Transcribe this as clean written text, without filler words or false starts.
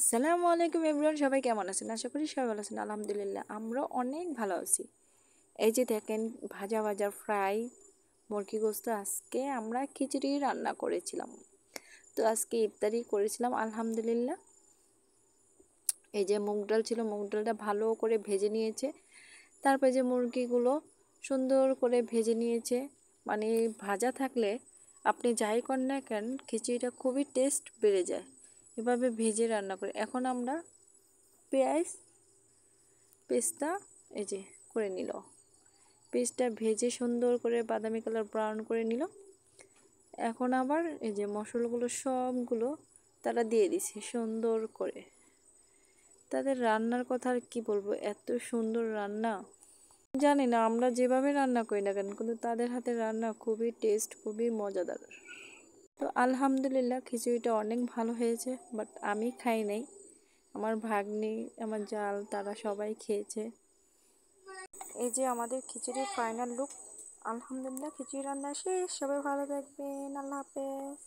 আসসালামু আলাইকুম এভরিওয়ান, সবাই কেমন আছেন? আশা করি সবাই ভালো আছেন। আলহামদুলিল্লাহ আমরা অনেক ভালো আছি। এই যে দেখেন, ভাজা ভাজা ফ্রাই মুরগি গোস্ত। আজকে আমরা খিচুড়ি রান্না করেছিলাম। তো আজকে ইফতারি করেছিলাম আলহামদুলিল্লাহ। এই যে মুগ ডাল ছিল, মুগ ডালটা ভালো করে ভেজে নিয়েছে। তারপরে যে মুরগিগুলো সুন্দর করে ভেজে নিয়েছে। মানে ভাজা থাকলে আপনি যাই করেন না কেন, খিচুড়িটা খুবই টেস্ট বেড়ে যায় এভাবে ভেজে রান্না করে। এখন আমরা পেঁয়াজ পেস্টটা এই যে করে নিল, পেস্টটা ভেজে সুন্দর করে বাদামি কালার ব্রাউন করে নিল। এখন আবার এই যে মশলাগুলো সবগুলো তারা দিয়ে দিছে সুন্দর করে। তাদের রান্নার কথা আর কি বলবো, এত সুন্দর রান্না। জানি না আমরা যেভাবে রান্না করি না কেন, কিন্তু তাদের হাতে রান্না খুবই টেস্ট, খুবই মজাদার। তো আলহামদুলিল্লাহ খিচুড়িটা অনেক ভালো হয়েছে, বাট আমি খাই নাই, আমার ভাগ্নি আমার জাল তারা সবাই খেয়েছে। এই যে আমাদের খিচুড়ির ফাইনাল লুক। আলহামদুলিল্লাহ খিচুড়ি রান্না শেষ। সবাই ভালো থাকবেন, আল্লাহ হাফেজ।